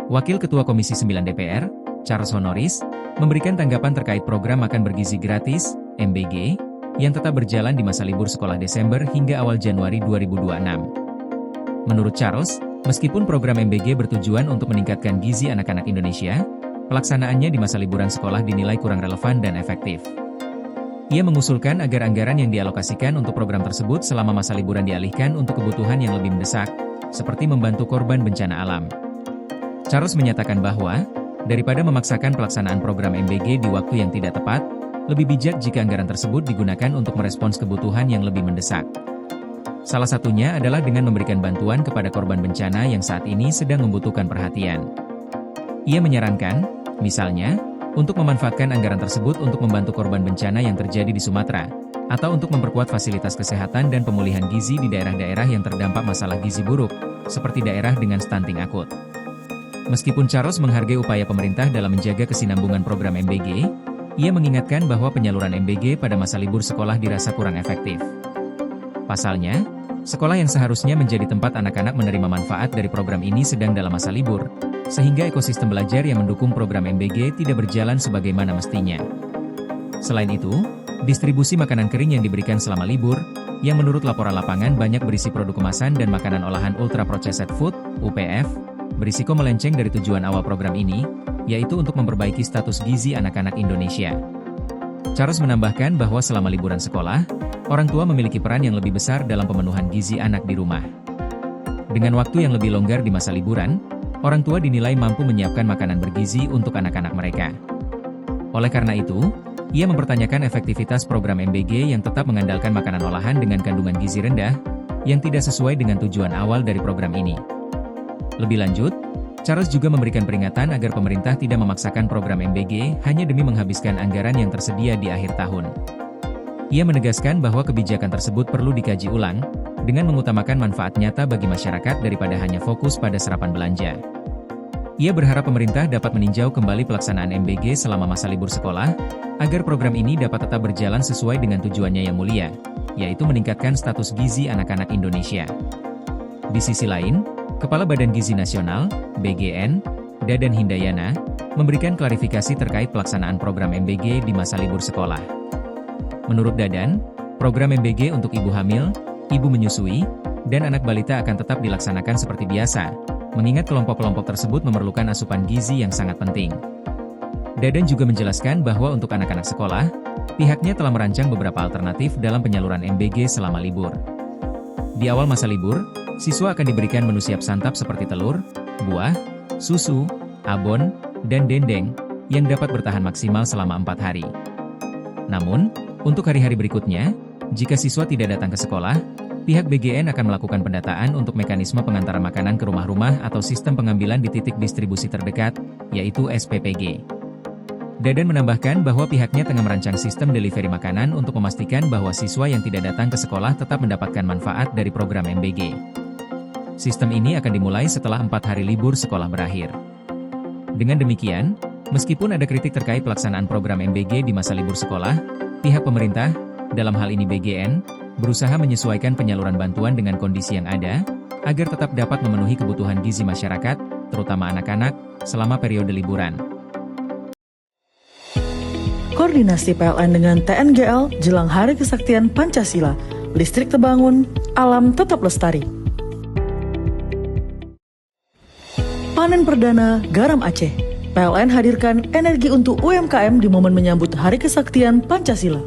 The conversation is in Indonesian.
Wakil Ketua Komisi 9 DPR, Charles Honoris, memberikan tanggapan terkait program makan bergizi gratis, MBG, yang tetap berjalan di masa libur sekolah Desember hingga awal Januari 2026. Menurut Charles, meskipun program MBG bertujuan untuk meningkatkan gizi anak-anak Indonesia, pelaksanaannya di masa liburan sekolah dinilai kurang relevan dan efektif. Ia mengusulkan agar anggaran yang dialokasikan untuk program tersebut selama masa liburan dialihkan untuk kebutuhan yang lebih mendesak, seperti membantu korban bencana alam. Charles menyatakan bahwa, daripada memaksakan pelaksanaan program MBG di waktu yang tidak tepat, lebih bijak jika anggaran tersebut digunakan untuk merespons kebutuhan yang lebih mendesak. Salah satunya adalah dengan memberikan bantuan kepada korban bencana yang saat ini sedang membutuhkan perhatian. Ia menyarankan, misalnya, untuk memanfaatkan anggaran tersebut untuk membantu korban bencana yang terjadi di Sumatera, atau untuk memperkuat fasilitas kesehatan dan pemulihan gizi di daerah-daerah yang terdampak masalah gizi buruk, seperti daerah dengan stunting akut. Meskipun Charles menghargai upaya pemerintah dalam menjaga kesinambungan program MBG, ia mengingatkan bahwa penyaluran MBG pada masa libur sekolah dirasa kurang efektif. Pasalnya, sekolah yang seharusnya menjadi tempat anak-anak menerima manfaat dari program ini sedang dalam masa libur, sehingga ekosistem belajar yang mendukung program MBG tidak berjalan sebagaimana mestinya. Selain itu, distribusi makanan kering yang diberikan selama libur, yang menurut laporan lapangan banyak berisi produk kemasan dan makanan olahan ultra processed food, UPF, berisiko melenceng dari tujuan awal program ini, yaitu untuk memperbaiki status gizi anak-anak Indonesia. Charles menambahkan bahwa selama liburan sekolah, orang tua memiliki peran yang lebih besar dalam pemenuhan gizi anak di rumah. Dengan waktu yang lebih longgar di masa liburan, orang tua dinilai mampu menyiapkan makanan bergizi untuk anak-anak mereka. Oleh karena itu, ia mempertanyakan efektivitas program MBG yang tetap mengandalkan makanan olahan dengan kandungan gizi rendah, yang tidak sesuai dengan tujuan awal dari program ini. Lebih lanjut, Charles juga memberikan peringatan agar pemerintah tidak memaksakan program MBG hanya demi menghabiskan anggaran yang tersedia di akhir tahun. Ia menegaskan bahwa kebijakan tersebut perlu dikaji ulang, dengan mengutamakan manfaat nyata bagi masyarakat daripada hanya fokus pada serapan belanja. Ia berharap pemerintah dapat meninjau kembali pelaksanaan MBG selama masa libur sekolah, agar program ini dapat tetap berjalan sesuai dengan tujuannya yang mulia, yaitu meningkatkan status gizi anak-anak Indonesia. Di sisi lain, Kepala Badan Gizi Nasional, BGN, Dadan Hindayana, memberikan klarifikasi terkait pelaksanaan program MBG di masa libur sekolah. Menurut Dadan, program MBG untuk ibu hamil, ibu menyusui, dan anak balita akan tetap dilaksanakan seperti biasa, mengingat kelompok-kelompok tersebut memerlukan asupan gizi yang sangat penting. Dadan juga menjelaskan bahwa untuk anak-anak sekolah, pihaknya telah merancang beberapa alternatif dalam penyaluran MBG selama libur. Di awal masa libur, siswa akan diberikan menu siap santap seperti telur, buah, susu, abon, dan dendeng, yang dapat bertahan maksimal selama 4 hari. Namun, untuk hari-hari berikutnya, jika siswa tidak datang ke sekolah, pihak BGN akan melakukan pendataan untuk mekanisme pengantaran makanan ke rumah-rumah atau sistem pengambilan di titik distribusi terdekat, yaitu SPPG. Dadan menambahkan bahwa pihaknya tengah merancang sistem delivery makanan untuk memastikan bahwa siswa yang tidak datang ke sekolah tetap mendapatkan manfaat dari program MBG. Sistem ini akan dimulai setelah 4 hari libur sekolah berakhir. Dengan demikian, meskipun ada kritik terkait pelaksanaan program MBG di masa libur sekolah, pihak pemerintah, dalam hal ini BGN, berusaha menyesuaikan penyaluran bantuan dengan kondisi yang ada, agar tetap dapat memenuhi kebutuhan gizi masyarakat, terutama anak-anak, selama periode liburan. Koordinasi PLN dengan TNGL jelang Hari Kesaktian Pancasila, listrik terbangun, alam tetap lestari. Panen perdana garam Aceh. PLN hadirkan energi untuk UMKM di momen menyambut Hari Kesaktian Pancasila.